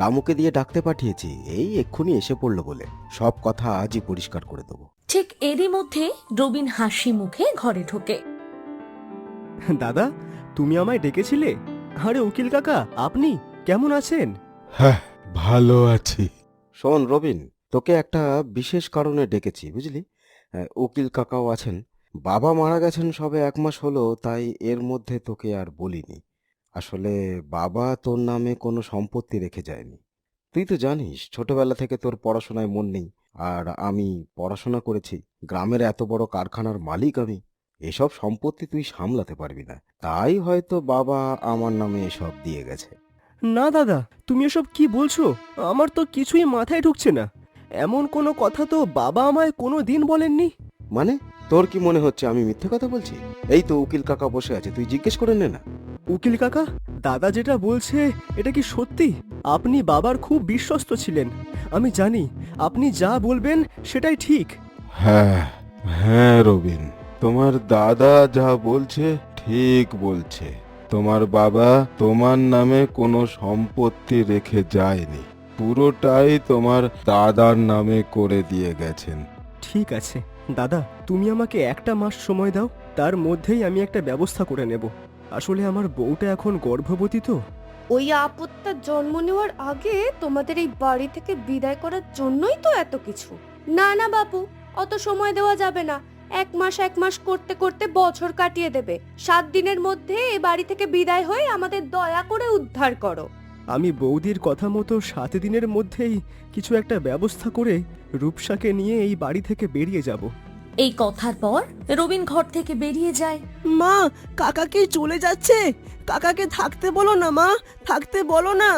রামুকে দিয়ে ডাকতে পাঠিয়েছি, এই এক্ষুনি এসে পড়লো বলে। সব কথা আজই পরিষ্কার করে দেবো। ঠিক এরই মধ্যে রবিন হাসি মুখে ঘরে ঢোকে। দাদা, তুমি আমায় ডেকেছিলে? আরে উকিল কাকা, আপনি কেমন আছেন? হ্যাঁ, ভালো আছি। শোন রবিন, তোকে একটা বিশেষ কারণে ডেকেছি, বুঝলি। উকিল কাকাও আছেন। বাবা মারা গেছেন সবে 1 মাস হলো, তাই এর মধ্যে তোকে আর বলিনি। আসলে বাবা তোর নামে কোনো সম্পত্তি রেখে যায়নি। তুই তো জানিস ছোটবেলা থেকে তোর পড়াশোনায় মন নেই, আর আমি পড়াশোনা করেছি। গ্রামের এত বড় কারখানার মালিক আমি। এসব সম্পত্তি তুই সামলাতে পারবি না, তাই হয়তো বাবা আমার নামে এসব দিয়ে গেছে। না দাদা, তুমি এসব কি বলছো? আমার তো কিছুই মাথায় ঢুকছে না। এমন কোনো কথা তো বাবা আমায় কোনো দিন বলেননি। মানে তোর কি মনে হচ্ছে আমি মিথ্যে কথা বলছি? এই তো উকিল কাকা বসে আছে, তুই জিজ্ঞেস করে নে না। উকিল কাকা, দাদা যেটা বলছে এটা কি সত্যি? আপনি বাবার খুব বিশ্বস্ত ছিলেন। আমি জানি আপনি যা বলবেন সেটাই ঠিক। হ্যাঁ হ্যাঁ রবিন, তোমার দাদা যা বলছে ঠিক বলছে। তোমার বাবা তোমার নামে কোনো সম্পত্তি রেখে যায়নি, পুরোটাই তোমার দাদার নামে করে দিয়ে গেছেন। ঠিক আছে দাদা, তুমি আমাকে 1 মাস সময় দাও, তার মধ্যেই আমি একটা ব্যবস্থা করে নেব। আসলে আমার বউটা এখন গর্ভবতী তো। ওই আপদটার জন্ম নেওয়ার আগে তোমাদের এই বাড়ি থেকে বিদায় করার জন্যই তো এত কিছু। না না বাপু, অত সময় দেওয়া যাবে না। 1 মাস করতে করতে বছর কাটিয়ে দেবে। 7 দিনের মধ্যে এই বাড়ি থেকে বিদায় হয়ে আমাদের দয়া করে উদ্ধার করো। আমি বৌদির কথা মতো 7 দিনের মধ্যেই কিছু একটা ব্যবস্থা করে রূপসাকে নিয়ে এই বাড়ি থেকে বেরিয়ে যাব। এই কথার পর রবিন ঘর থেকে বেরিয়ে যায়। মা, কাকাকে চলে যাচ্ছে। কাকাকে থাকতে বলো না মা, থাকতে বলো না।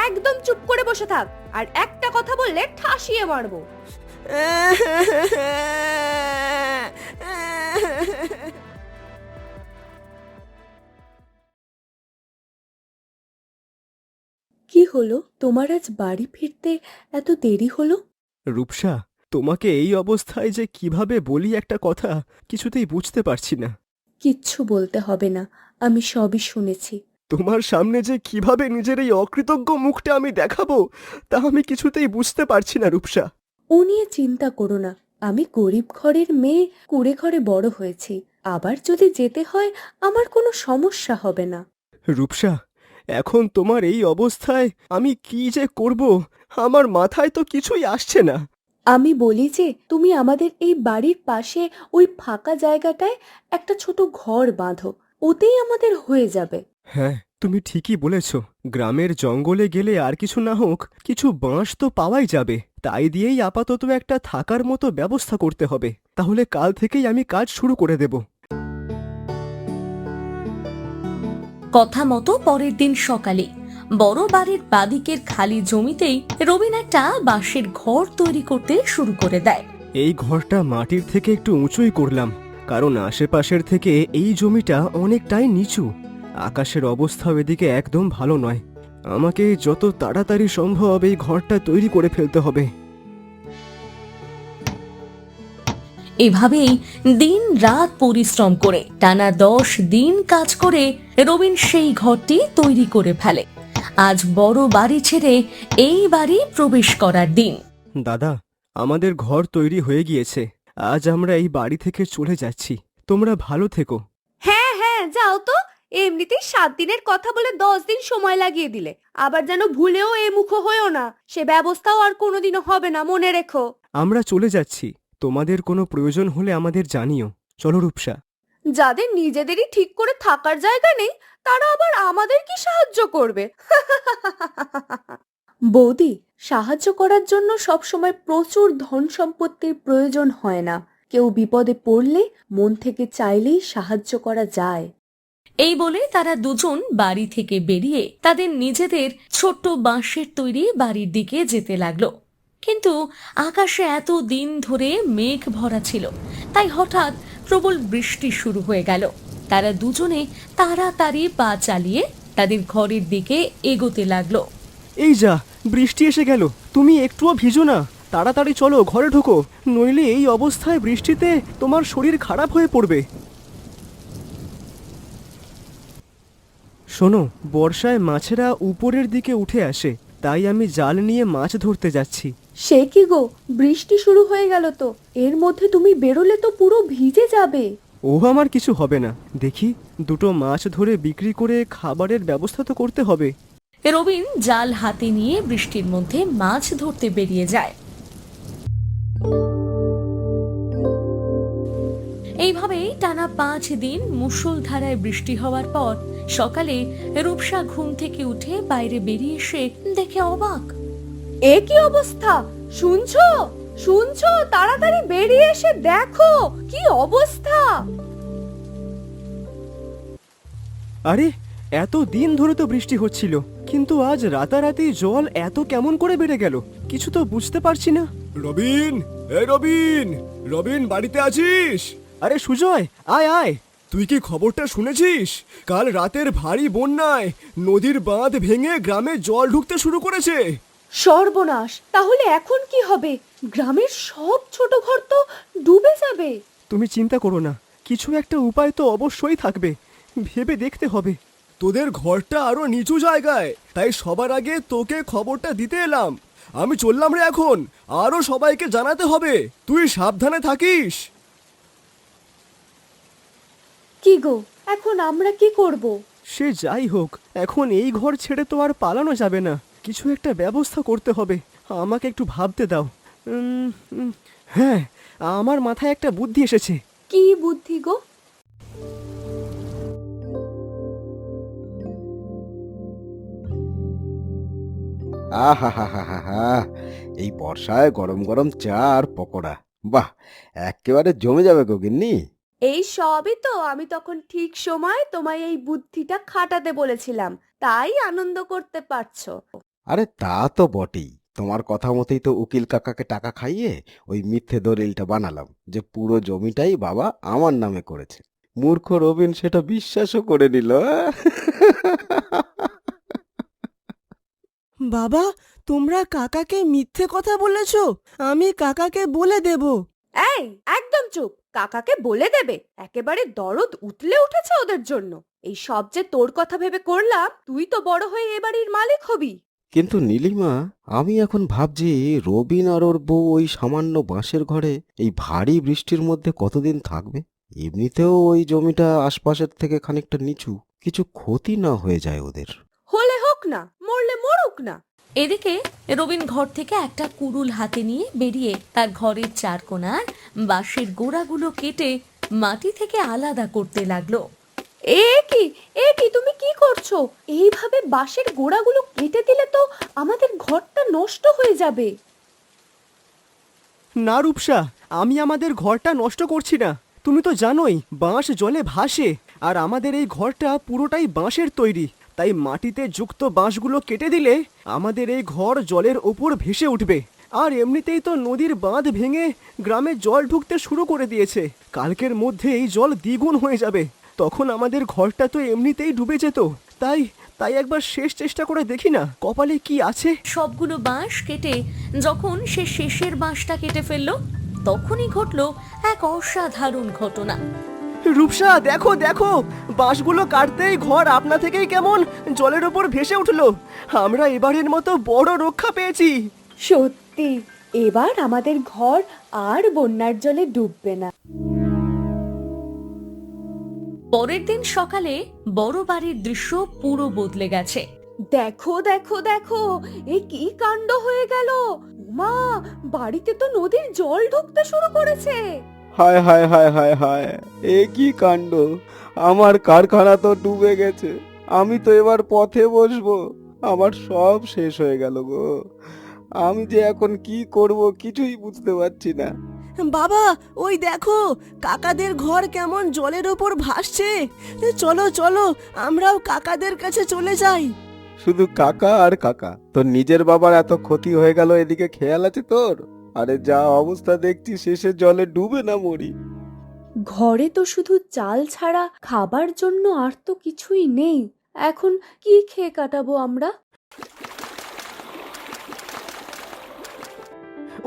একদম চুপ করে বসে থাক, আর একটা কথা বললে ঠাসিয়ে মারবো। কি হলো তোমার, আজ বাড়ি ফিরতে এত দেরি হলো? রূপসা, তোমাকে এই অবস্থায় যে কিভাবে বলি একটা কথা কিছুতেই বুঝতে পারছি না। কিচ্ছু বলতে হবে না, আমি সবই শুনেছি। তোমার সামনে যে কিভাবে নিজের এই অকৃতজ্ঞ মুখটা আমি দেখাবো তা আমি কিছুতেই বুঝতে পারছি না রূপসা। ও নিয়ে চিন্তা করো না, আমি গরিব ঘরের মেয়ে, কুড়ে ঘরে বড় হয়েছি। আবার যদি যেতে হয় আমার কোনো সমস্যা হবে না। রূপসা, এখন তোমার এই অবস্থায় আমি কি যে করব আমার মাথায় তো কিছুই আসছে না। আমি বলি যে তুমি আমাদের এই বাড়ির পাশে ওই ফাঁকা জায়গাটায় একটা ছোট ঘর বাঁধো, ওতেই আমাদের হয়ে যাবে। হ্যাঁ, তুমি ঠিকই বলেছ। গ্রামের জঙ্গলে গেলে আর কিছু না হোক কিছু বাঁশ তো পাওয়াই যাবে, তাই দিয়েই আপাতত একটা থাকার মতো ব্যবস্থা করতে হবে। তাহলে কাল থেকেই আমি কাজ শুরু করে দেব। কথা মতো পরের দিন সকালে বড় বাড়ির বাদিকের খালি জমিতেই রবিন একটা বাঁশের ঘর তৈরি করতে শুরু করে দেয়। এই ঘরটা মাটির থেকে একটু উঁচুই করলাম, কারণ আশেপাশের থেকে এই জমিটা অনেকটাই নিচু। আকাশের অবস্থাও এদিকে একদম ভালো নয়। আমাকে যত তাড়াতাড়ি সম্ভব এই ঘরটা তৈরি করে ফেলতে হবে। এভাবেই দিন রাত পরিশ্রম করে টানা 10 দিন কাজ করে রবিন সেই ঘরটি তৈরি করে ফেলে। আজ বড় বাড়ি ছেড়ে এই বাড়ি প্রবেশ করার দিন। দাদা, আমাদের ঘর তৈরি হয়ে গিয়েছে। আজ আমরা এই বাড়ি থেকে চলে যাচ্ছি। তোমরা ভালো থেকো। হ্যাঁ হ্যাঁ, যাও তো। এমনিতেই 7 দিনের কথা বলে 10 দিন সময় লাগিয়ে দিলে। আবার যেন ভুলেও এ মুখ হয়েও না, সে ব্যবস্থাও আর কোনোদিনও হবে না, মনে রেখো। আমরা চলে যাচ্ছি। তোমাদের কোনো প্রয়োজন হলে আমাদের জানিও। চলো রূপসা। যাদের নিজেদেরই ঠিক করে থাকার জায়গা নেই, তারা আবার আমাদের কি সাহায্য করবে? বৌদি, সাহায্য করার জন্য সবসময় প্রচুর ধন সম্পত্তির প্রয়োজন হয় না। কেউ বিপদে পড়লে মন থেকে চাইলেই সাহায্য করা যায়। এই বলে তারা দুজন বাড়ি থেকে বেরিয়ে তাদের নিজেদের ছোট্ট বাঁশের তৈরি বাড়ির দিকে যেতে লাগলো। কিন্তু আকাশে এত দিন ধরে মেঘ ভরা ছিল, তাই হঠাৎ প্রবল বৃষ্টি শুরু হয়ে গেল। তারা দুজনে তাড়াতাড়ি পা চালিয়ে তাদের ঘরের দিকে এগোতে লাগলো। এই যা, বৃষ্টি এসে গেল। তুমি একটুও ভিজো না, তাড়াতাড়ি চলো ঘরে ঢোকো, নইলে এই অবস্থায় বৃষ্টিতে তোমার শরীর খারাপ হয়ে পড়বে। শোনো, বর্ষায় মাছেরা উপরের দিকে উঠে আসে, তাই আমি জাল নিয়ে মাছ ধরতে যাচ্ছি। সে কি গো, বৃষ্টি শুরু হয়ে গেল তো, এর মধ্যে তুমি বেরোলে তো পুরো ভিজে যাবে। ও আমার কিছু হবে না, দেখি দুটো মাছ ধরে বিক্রি করে খাবারের ব্যবস্থা তো করতে হবে। রবিন জাল হাতে নিয়ে বৃষ্টির মধ্যে মাছ ধরতে বেরিয়ে যায়। এইভাবেই টানা 5 দিন মুষলধারায় বৃষ্টি হওয়ার পর সকালে রূপসা ঘুম থেকে উঠে বাইরে বেরিয়ে এসে দেখে অবাক। এ কি অবস্থা? শুনছো শুনছো, তাড়াতাড়ি বেরিয়ে এসে দেখো কি অবস্থা। আরে, এত দিন ধরে তো বৃষ্টি হচ্ছিল, কিন্তু আজ রাতারাতি জল এত কেমন করে বেড়ে গেল, কিছু তো বুঝতে পারছি না। রবিন, এই রবিন, রবিন বাড়িতে আছিস? আরে সুজয়, আয় আয়। তুই কি খবরটা শুনেছিস? কাল রাতের ভারী বন্যায় নদীর বাঁধ ভেঙে গ্রামে জল ঢুকতে শুরু করেছে। সর্বনাশ, তাহলে এখন কি হবে? গ্রামের সব ছোট ঘর তো ডুবে যাবে। তুমি চিন্তা করো না, কিছু একটা উপায় তো অবশ্যই থাকবে, ভেবে দেখতে হবে। তোদের ঘরটা আরো নিচু জায়গায়, তাই সবার আগে তোকে খবরটা দিতে এলাম। আমি চললাম রে এখন, আরো সবাইকে জানাতে হবে, তুই সাবধানে থাকিস। কি গো, এখন আমরা কি করব? সে যাই হোক, এখন এই ঘর ছেড়ে তো আর পালানো যাবে না, কিছু একটা ব্যবস্থা করতে হবে। আমাকে একটু ভাবতে দাও। হ্যাঁ, আমার মাথায় একটা বুদ্ধি এসেছে। কি বুদ্ধি গো? আহা হা হা হা হা, এই বর্ষায় গরম গরম চা আর পকোড়া, বাহ, একেবারে জমে যাবে গো গিন্নি। এই সবই তো আমি তখন ঠিক সময় তোমায় এই বুদ্ধিটা খাটাতে বলেছিলাম, তাই আনন্দ করতে পারছো। আরে তা তো বটেই, তোমার কথা মতোই তো উকিল কাকাকে টাকা খাইয়ে ওই মিথ্যে দলিলটা বানালাম যে পুরো জমিটাই বাবা আমার নামে করেছে। মূর্খ রবিন সেটা বিশ্বাসও করে নিল। বাবা, তোমরা কাকাকে মিথ্যে কথা বলেছো? আমি কাকাকে বলে দেব। এই একদম চুপ, কাকাকে বলে দেবে? একেবারে দরদ উতলে উঠেছে ওদের জন্য। এই সব যে তোর কথা ভেবে করলাম, তুই তো বড় হয়ে এ বাড়ির মালিক হবি। কিন্তু নীলিমা, আমি এখন ভাবছি রবিন আর ওর বউ ওই সামান্য বাঁশের ঘরে এই ভারী বৃষ্টির মধ্যে কতদিন থাকবে। এমনিতেও ওই জমিটা আশপাশের থেকে খানিকটা নিচু, কিছু ক্ষতি না হয়ে যায় ওদের। হলে হোক না, মরলে মরুক না। এদিকে রবিন ঘর থেকে একটা কুড়ুল হাতে নিয়ে বেরিয়ে তার ঘরের চার কোণার বাঁশের গোড়াগুলো কেটে মাটি থেকে আলাদা করতে লাগলো। এ কি তুমি কি করছো? এইভাবে বাঁশের গোড়াগুলো কেটে দিলে তো আমাদের ঘরটা নষ্ট হয়ে যাবে। না রূপসা, আমি আমাদের ঘরটা নষ্ট করছি না। তুমি তো জানোই বাঁশ জলে ভাসে, আর আমাদের এই ঘরটা পুরোটাই বাঁশের তৈরি, তাই মাটিতে যুক্ত বাঁশগুলো কেটে দিলে আমাদের এই ঘর জলের ওপর ভেসে উঠবে। আর এমনিতেই তো নদীর বাঁধ ভেঙে গ্রামে জল ঢুকতে শুরু করে দিয়েছে, কালকের মধ্যে এই জল দ্বিগুণ হয়ে যাবে, তখন আমাদের ঘরটা তো এমনিতেই ডুবে যেত। তাই তাই একবার শেষ চেষ্টা করে দেখি না কপালে কি আছে। সবগুলো বাঁশ কেটে যখন সে শেষের বাঁশটা কেটে ফেললো, তখনই ঘটলো এক অসাধারণ ঘটনা। রূপসা, দেখো দেখো, বাঁশগুলো কাটতেই ঘর আপনা থেকেই কেমন জলের ওপর ভেসে উঠলো। আমরা এবারের মতো বড় রক্ষা পেয়েছি। সত্যি, এবার আমাদের ঘর আর বন্যার জলে ডুববে না। পরের দিন সকালে বড় বাড়ির দৃশ্য পুরো বদলে গেছে। দেখো দেখো দেখো, এ কি কাণ্ড হয়ে গেল! মা, বাড়িতে তো নদীর জল ঢুকতে শুরু করেছে। হায় হায় হায় হায় হায়, এ কি কাণ্ড! আমার কারখানা তো ডুবে গেছে, আমি তো এবার পথে বসবো, আমার সব শেষ হয়ে গেল গো। আমি যে এখন কি করব কিছুই বুঝতে পারছি না। বাবা, ওই দেখো কাকাদের ঘর কেমন জলের ওপর ভাসছে। চলো চলো, আমরাও কাকাদের কাছে চলে যাই। শুধু কাকা আর কাকা, তোর নিজের বাবার এত ক্ষতি হয়ে গেল, এদিকে খেয়াল আছে তোর? আরে যা অবস্থা দেখছি, শেষে জলে ডুবে না মরি। ঘরে তো শুধু চাল ছাড়া খাবার জন্য আর তো কিছুই নেই। এখন কি খেয়ে কাটাবো আমরা?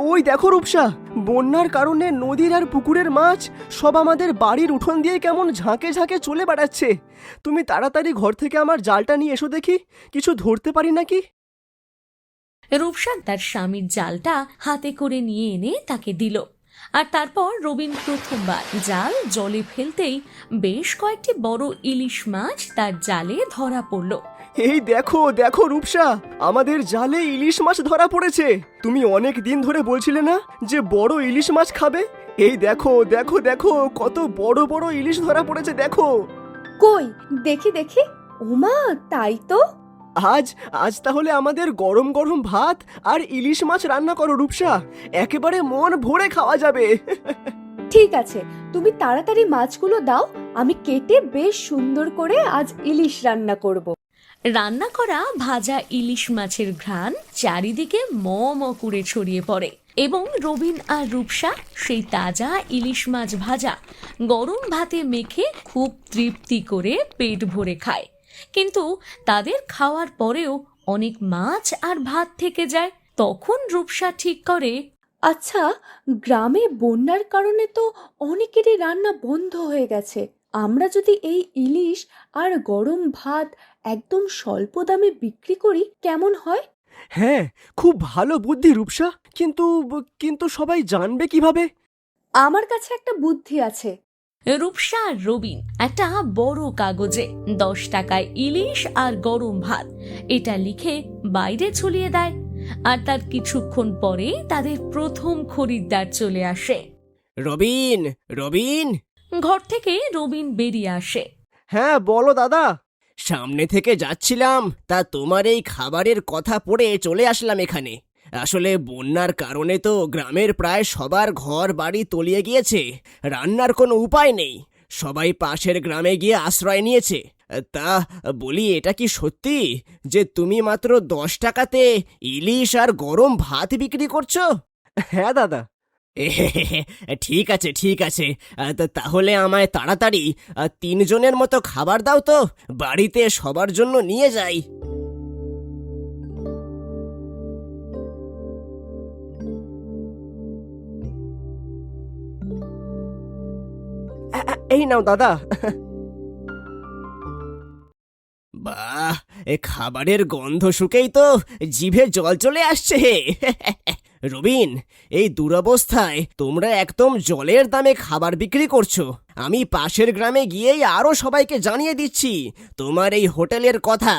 ওই দেখো রূপসা, বন্যার কারণে নদীর আর পুকুরের মাছ সব আমাদের বাড়ির উঠোন দিয়ে কেমন ঝাঁকে ঝাঁকে চলে বেড়াচ্ছে। তুমি তাড়াতাড়ি ঘর থেকে আমার জালটা নিয়ে এসো দেখি, কিছু ধরতে পারি নাকি। রূপসা তার স্বামীর জালটা হাতে করে নিয়ে এনে তাকে দিল। আর তারপর রবিন প্রথমবার জাল জলে ফেলতেই বেশ কয়েকটি বড় ইলিশ মাছ তার জালে ধরা পড়ল। এই দেখো দেখো রূপসা, আমাদের জালে ইলিশ মাছ ধরা পড়েছে। তুমি অনেক দিন ধরে বলছিলে না যে বড় ইলিশ মাছ খাবে? এই দেখো দেখো দেখো, কত বড় বড় ইলিশ ধরা পড়েছে দেখো। কই দেখি দেখি। ওমা, তাই তো। আজ আজ তাহলে আমাদের গরম গরম ভাত আর ইলিশ মাছ রান্না করো রূপসা, একেবারে মন ভরে খাওয়া যাবে। ঠিক আছে, তুমি তাড়াতাড়ি মাছগুলো দাও, আমি কেটে বেশ সুন্দর করে আজ ইলিশ রান্না করব। রান্না করা ভাজা ইলিশ মাছের ঘ্রাণ চারিদিকে ম ম করে ছড়িয়ে পড়ে এবং রবিন আর রূপসা সেই তাজা ইলিশ মাছ ভাজা গরম ভাতে মেখে খুব তৃপ্তি করে পেট ভরে খায়। কিন্তু তাদের খাওয়ার পরেও অনেক মাছ আর ভাত থেকে যায়। তখন রূপসা ঠিক করে, আচ্ছা, গ্রামে বন্যার কারণে তো অনেকেরই রান্না বন্ধ হয়ে গেছে। আমরা যদি এই ইলিশ আর গরম ভাত একদম স্বল্প দামে বিক্রি করি কেমন হয়? হ্যাঁ, খুব ভালো বুদ্ধি রূপসা, কিন্তু কিন্তু সবাই জানবে কিভাবে? আমার কাছে একটা বুদ্ধি আছে। রূপসা আর রবিন একটা বড় কাগজে 10 টাকায় ইলিশ আর গরম ভাত এটা লিখে বাইরে ঝুলিয়ে দেয়। আর তার কিছুক্ষণ পরে তাদের প্রথম খরিদ্দার চলে আসে। রবিন, রবিন। ঘর থেকে রবিন বেরিয়ে আসে। হ্যাঁ বলো দাদা। সামনে থেকে যাচ্ছিলাম, তা তোমার এই খাবারের কথা পড়ে চলে আসলাম এখানে। আসলে বন্যার কারণে তো গ্রামের প্রায় সবার ঘর বাড়ি তলিয়ে গিয়েছে, রান্নার কোনো উপায় নেই। সবাই পাশের গ্রামে গিয়ে আশ্রয় নিয়েছে। তা বলি, এটা কি সত্যি যে তুমি মাত্র 10 টাকাতে ইলিশ আর গরম ভাত বিক্রি করছো? হ্যাঁ দাদা। ঠিক আছে ঠিক আছে, তাহলে আমায় তাড়াতাড়ি 3 জনের মতো খাবার দাও তো, বাড়িতে সবার জন্য নিয়ে যাই। এই নাও দাদা। বাহ, এ খাবারের গন্ধ শুকেই তো জিভে জল চলে আসছে। রবিন, এই দুরবস্থায় তোমরা একদম জলের দামে খাবার বিক্রি করছো। আমি পাশের গ্রামে গিয়েই আরো সবাইকে জানিয়ে দিচ্ছি তোমার এই হোটেলের কথা।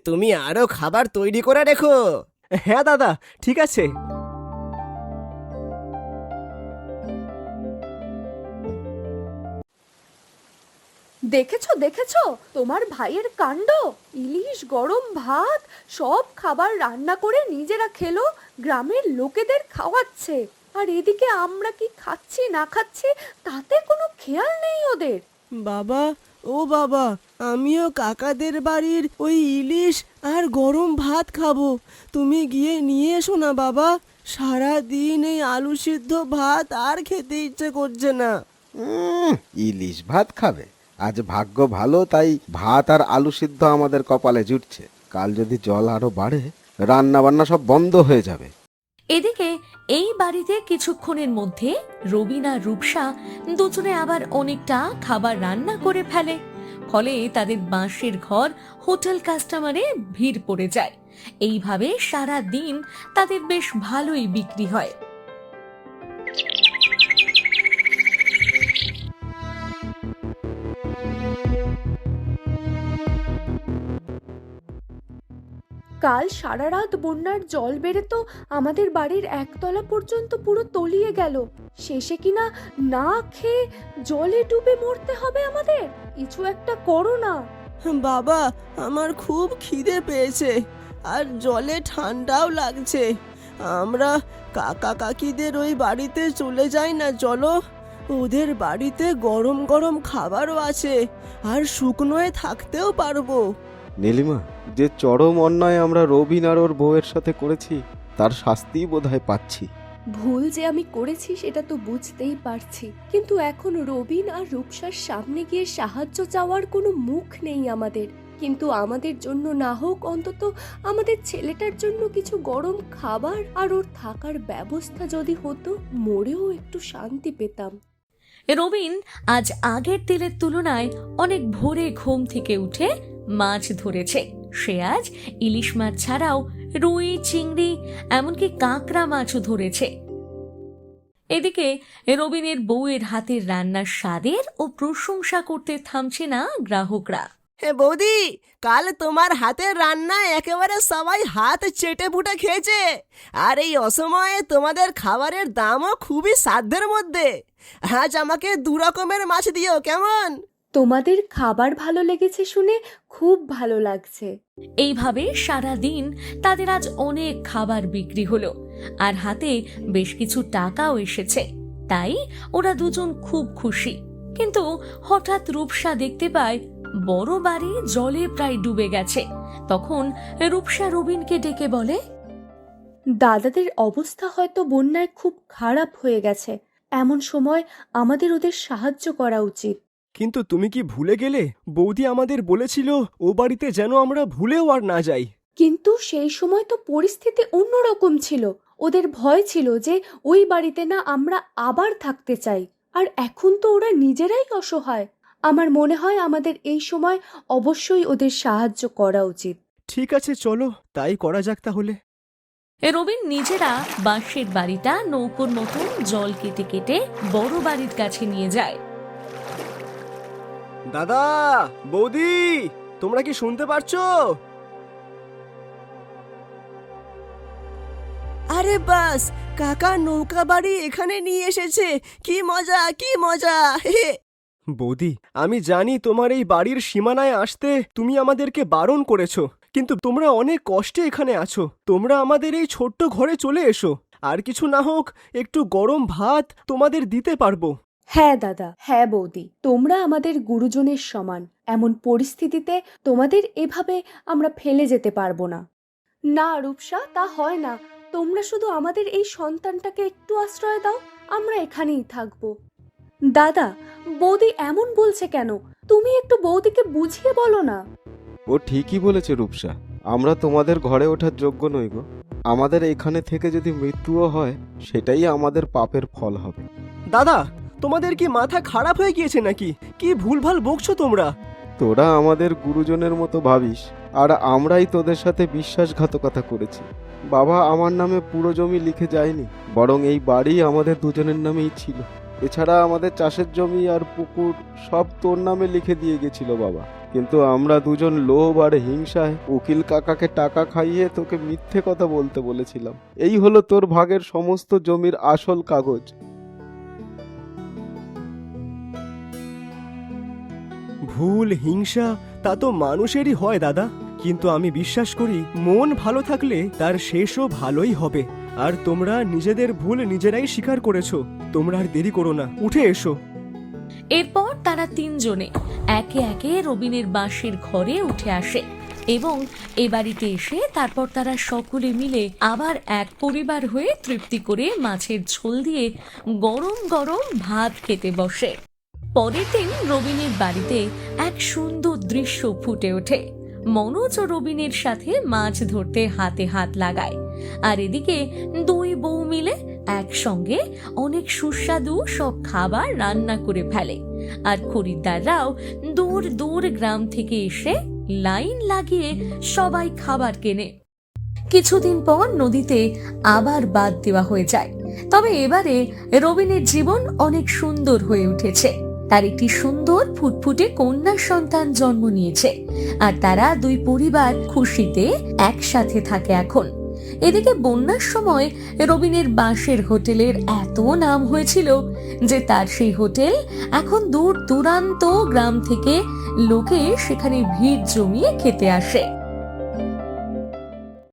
তুমি আরো খাবার তৈরি করে রেখো। হ্যাঁ দাদা, ঠিক আছে। দেখেছো দেখেছো তোমার ভাইয়ের কাণ্ড। ইলিশ, গরম ভাত সব খাবার রান্না করে নিজেরা খেলো, গ্রামের লোকেদের খাওয়াচ্ছে। আর এদিকে আমরা কি খাচ্ছি না খাচ্ছি তাতে কোনো খেয়াল নেই ওদের। বাবা, ও বাবা, আমিও কাকাদের বাড়ির ওই ইলিশ আর গরম ভাত খাবো। তুমি গিয়ে নিয়ে এসো না বাবা। সারা দিন এই আলু সিদ্ধ ভাত আর খেতে ইচ্ছে করছে না। ইলিশ ভাত খাবে? আজ ভাগ্য ভালো তাই ভাত আর আলু সিদ্ধ আমাদের কপালে জুটছে। কাল যদি জল আরো বাড়ে, রান্না বান্না সব বন্ধ হয়ে যাবে। এদিকে এই বাড়িতে কিছুক্ষণের মধ্যে রবিন আর রূপসা দুজনে আবার অনেকটা খাবার রান্না করে ফেলে। ফলে তাদের বাঁশের ঘর হোটেল কাস্টমারে ভিড় পড়ে যায়। এইভাবে সারা দিন তাদের বেশ ভালোই বিক্রি হয়। কাল সারা রাত বন্যার জল বেড়ে তো আমাদের বাড়ির একতলা পর্যন্ত পুরো তলিয়ে গেল। শেষে কিনা না খেয়ে জলে ডুবে মরতে হবে আমাদের। কিছু একটা করো না। বাবা, আমার খুব খিদে পেয়েছে আর জলে ঠান্ডাও লাগছে। আমরা কাকা কাকিদের ওই বাড়িতে চলে যাই না, চলো। ওদের বাড়িতে গরম গরম খাবারও আছে আর শুকনোয় থাকতেও পারবো। নীলিমা, যে চরম অন্যায় আমরা রবিন আর ওর বউয়ের সাথে করেছি তার শাস্তি বোধহয় পাচ্ছি। ভুল যে আমি করেছি সেটা তো বুঝতেই পারছি, কিন্তু এখন রবিন আর রূপসার সামনে গিয়ে সাহায্য চাওয়ার কোনো মুখ নেই আমাদের। কিন্তু আমাদের জন্য না হোক, অন্তত আমাদের ছেলেটার জন্য কিছু গরম খাবার আর ওর থাকার ব্যবস্থা যদি হতো, মরেও একটু শান্তি পেতাম। রবিন আজ আগের দিনের তুলনায় অনেক ভোরে ঘুম থেকে উঠে মাছ ধরেছে। সে আজ ইলিশ মাছ ছাড়াও রুই, চিংড়ি, এমনকি কাঁকড়া মাছও ধরেছে। এদিকে রবিনের বউয়ের হাতের রান্নার স্বাদের ও প্রশংসা করতে থামছে না গ্রাহকরা। হে বৌদি, কাল তোমার হাতের রান্না একেবারে সবাই হাত চেটে পুটে খেয়েছে। আর এই অসময়ে তোমাদের খাবারের দামও খুবই সাধ্যের মধ্যে। আজ আমাকে 2 রকমের মাছ দিও, কেমন? তোমাদের খাবার ভালো লেগেছে শুনে খুব ভালো লাগছে। এইভাবে সারা দিন তাদের আজ অনেক খাবার বিক্রি হলো, আর হাতে বেশ কিছু টাকাও এসেছে। তাই ওরা দুজন খুব খুশি। কিন্তু হঠাৎ রূপসা দেখতে পায় বড় বাড়ি জলে প্রায় ডুবে গেছে। তখন রূপসা রবিনকে ডেকে বলে, দাদাদের অবস্থা হয়তো বন্যায় খুব খারাপ হয়ে গেছে। এমন সময় আমাদের ওদের সাহায্য করা উচিত। কিন্তু তুমি কি ভুলে গেলে? বৌদি আমাদের বলেছিল ও বাড়িতে যেন আমরা ভুলেও আর না যাই। কিন্তু সেই সময় তো পরিস্থিতি অন্যরকম ছিল। ওদের ভয় ছিল যে ওই বাড়িতে না আমরা আবার থাকতে চাই। আর এখন তো ওরা নিজেরাই অসহায়। আমার মনে হয় আমাদের এই সময় অবশ্যই ওদের সাহায্য করা উচিত। ঠিক আছে, চলো তাই করা যাক তাহলে। রবিন নিজেরা বাঁশের বাড়িটা নৌকোর মতন জল কেটে কেটে বড় বাড়ির কাছে নিয়ে যায়। দাদা, বৌদি, তোমরা কি শুনতে পারছো? আরে বাস, কাকা নৌকা বাড়ি এখানে নিয়ে এসেছে। কি মজা, কি মজা! হে বৌদি, আমি জানি তোমার এই বাড়ির সীমানায় আসতে তুমি আমাদেরকে বারণ করেছো, কিন্তু তোমরা অনেক কষ্টে এখানে আছো। তোমরা আমাদের এই ছোট্ট ঘরে চলে এসো। আর কিছু না হোক একটু গরম ভাত তোমাদের দিতে পারবো। হ্যাঁ দাদা, হ্যাঁ বৌদি, তোমরা আমাদের গুরুজনের সমান। এমন পরিস্থিতিতে তোমাদের এভাবে আমরা ফেলে যেতে পারবো না। না রূপসা, তা হয় না। তোমরা শুধু আমাদের এই সন্তানটাকে একটু আশ্রয় দাও, আমরা এখানেই থাকবো। দাদা, বৌদি এমন বলছে কেন? তুমি একটু বৌদিকে বুঝিয়ে বলো না। ও ঠিকই বলেছে রূপসা, আমরা তোমাদের ঘরে ওঠার যোগ্য নই গো। আমাদের এখানে থেকে যদি মৃত্যুও হয়, সেটাই আমাদের পাপের ফল হবে। দাদা, তোমাদের কি মাথা খারাপ হয়ে গিয়েছে নাকি? কি ভুলভাল বকছো তোমরা? তোরা আমাদের গুরুজনের মতো ভাবিস, আর আমরাই তোদের সাথে বিশ্বাসঘাতকতা করেছি। বাবা আমার নামে পুরো জমি লিখে যায়নি, বরং এই বাড়ি আমাদের দুজনের নামেই ছিল। এছাড়া আমাদের চাষের জমি আর পুকুর সব তোর নামে লিখে দিয়ে গেছিল বাবা। কিন্তু আমরা দুজন লোভ আর হিংসায় উকিল কাকাকে টাকা খাইয়ে তোকে মিথ্যে কথা বলতে বলেছিলাম। এই হলো তোর ভাগের সমস্ত জমির আসল কাগজ। ভুল, হিংসা তা তো মানুষেরই হয় দাদা, কিন্তু আমি বিশ্বাস করি মন ভালো থাকলে তার শেষও ভালোই হবে। আর তোমরা নিজেদের ভুল নিজেরাই স্বীকার করেছো। তোমরা আর দেরি করো না, উঠে এসো। এরপর তারা তিনজনে একে একে রবিনের বাঁশের ঘরে উঠে আসে এবং এ বাড়িতে এসে তারপর তারা সকলে মিলে আবার এক পরিবার হয়ে তৃপ্তি করে মাছের ঝোল দিয়ে গরম গরম ভাত খেতে বসে। পরের দিন রবিনের বাড়িতে এক সুন্দর দৃশ্য ফুটে ওঠে। মনোজ ও রবিনের সাথে মাছ ধরতে হাতে হাত লাগায়, আর এদিকে দুই বউ মিলে একসঙ্গে অনেক সুস্বাদু সব খাবার রান্না করে ফেলে। আর খরিদ্দাররাও দূর দূর গ্রাম থেকে এসে লাইন লাগিয়ে সবাই খাবার কেনে। কিছুদিন পর নদীতে আবার বাঁধ দেওয়া হয়ে যায়। তবে এবারে রবিনের জীবন অনেক সুন্দর হয়ে উঠেছে। তার একটি সুন্দর ফুটফুটে কন্যা সন্তান জন্ম নিয়েছে, আর তারা দুই পরিবার খুশিতে একসাথে থাকে এখন। এদিকে বন্যার সময় রবিনের বাঁশের হোটেলের এত নাম হয়েছিল যে তার সেই হোটেল এখন দূর দূরান্ত গ্রাম থেকে লোকে সেখানে ভিড় জমিয়ে খেতে আসে।